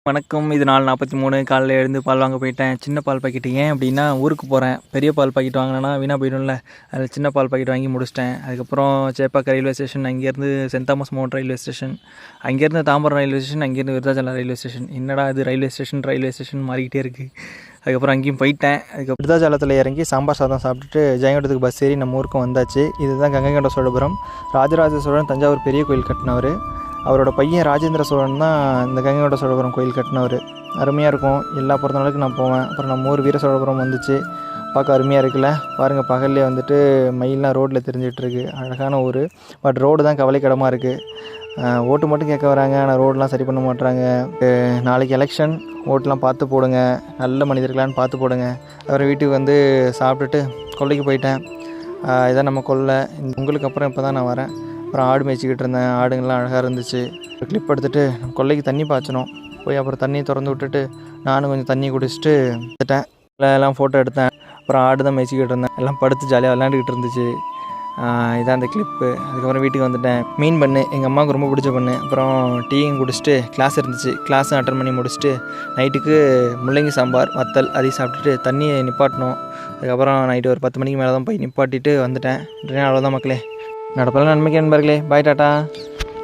வணக்கம். இது 4:43 காலைல எழுந்து பால் வாங்க போயிட்டேன். சின்ன பால் பாக்கெட்டு ஏன் அப்படின்னா, ஊருக்கு போகிறேன். பெரிய பால் பாக்கெட் வாங்கினேன்னா வீணாக போயிடும்ல. அதில் சின்ன பால் பாக்கெட் வாங்கி முடிச்சிட்டேன். அதுக்கப்புறம் சேப்பாக்கம் ரயில்வே ஸ்டேஷன், அங்கேருந்து சென்ட் தாமஸ் மவுண்ட் ரயில்வே ஸ்டேஷன், அங்கேருந்து தாம்பரம் ரயில்வே ஸ்டேஷன், அங்கேருந்து விருதாச்சலம் ரயில்வே ஸ்டேஷன். என்னடா இது ரயில்வே ஸ்டேஷன் மாறிக்கிட்டே இருக்குது. அதுக்கப்புறம் அங்கேயும் போயிட்டேன். அதுக்கப்புறம் விருதாச்சலத்தில் இறங்கி சாம்பார் சாதம் சாப்பிட்டுட்டு ஜெயங்கொண்டத்துக்கு பஸ் ஏறி நம்ம ஊருக்கும் வந்தாச்சு. இதுதான் கங்கை கொண்ட சோழபுரம். ராஜராஜ சோழன் தஞ்சாவூர் பெரிய கோயில் கட்டினவர். அவரோட பையன் ராஜேந்திர சோழன் தான் இந்த கங்கை கொண்ட சோழபுரம் கோயில் கட்டினவர். அருமையாக இருக்கும். எல்லா பிறந்த நாளுக்கு நான் போவேன். அப்புறம் நம்ம ஊர் வீர சோழபுரம் வந்துச்சு. பார்க்க அருமையாக இருக்குல்ல. பாருங்கள், பகல்லே வந்துட்டு மயிலாம் ரோட்டில் தெரிஞ்சிட்ருக்கு. அழகான ஊர். பட் ரோடு தான் கவலைக்கிடமாக இருக்குது. ஓட்டு மட்டும் கேட்க வராங்க, ஆனால் ரோடெலாம் சரி பண்ண மாட்டுறாங்க. நாளைக்கு எலெக்ஷன், ஓட்டெலாம் பார்த்து போடுங்க, நல்ல மனிதர்களான்னு பார்த்து போடுங்க. அப்புறம் வீட்டுக்கு வந்து சாப்பிட்டுட்டு கொல்லைக்கு போயிட்டேன். இதான் நம்ம கொல்லை. உங்களுக்கு அப்புறம் இப்போ தான் நான் வரேன். அப்புறம் ஆடு மேய்ச்சிக்கிட்டு இருந்தேன். ஆடுங்கள்லாம் அழகாக இருந்துச்சு. ஒரு கிளிப் எடுத்துகிட்டு கொல்லைக்கு தண்ணி பாய்ச்சணும். போய் அப்புறம் தண்ணியை திறந்து விட்டுட்டு நானும் கொஞ்சம் தண்ணி குடிச்சிட்டு வந்துட்டேன். எல்லாம் ஃபோட்டோ எடுத்தேன். அப்புறம் ஆடு தான் மேய்ச்சிக்கிட்டு இருந்தேன். எல்லாம் படுத்து ஜாலியாக விளையாண்டுக்கிட்டு இருந்துச்சு. இதான் அந்த கிளிப்பு. அதுக்கப்புறம் வீட்டுக்கு வந்துட்டேன். மீன் பண்ணு எங்கள் அம்மாவுக்கு ரொம்ப பிடிச்ச பண்ணு. அப்புறம் டீயும் குடிச்சிட்டு கிளாஸ் இருந்துச்சு. கிளாஸும் அட்டன் பண்ணி முடிச்சுட்டு நைட்டுக்கு முள்ளங்கி சாம்பார் வத்தல் அதையும் சாப்பிட்டுட்டு தண்ணியை நிப்பாட்டணும். அதுக்கப்புறம் நைட்டு ஒரு 10 மணிக்கு மேலே தான் போய் நிப்பாட்டிட்டு வந்துட்டேன். அவ்வளோதான் மக்களே. நடப்பெல்லாம் நன்மைக்கு நண்பர்களே. பாய், டாட்டா.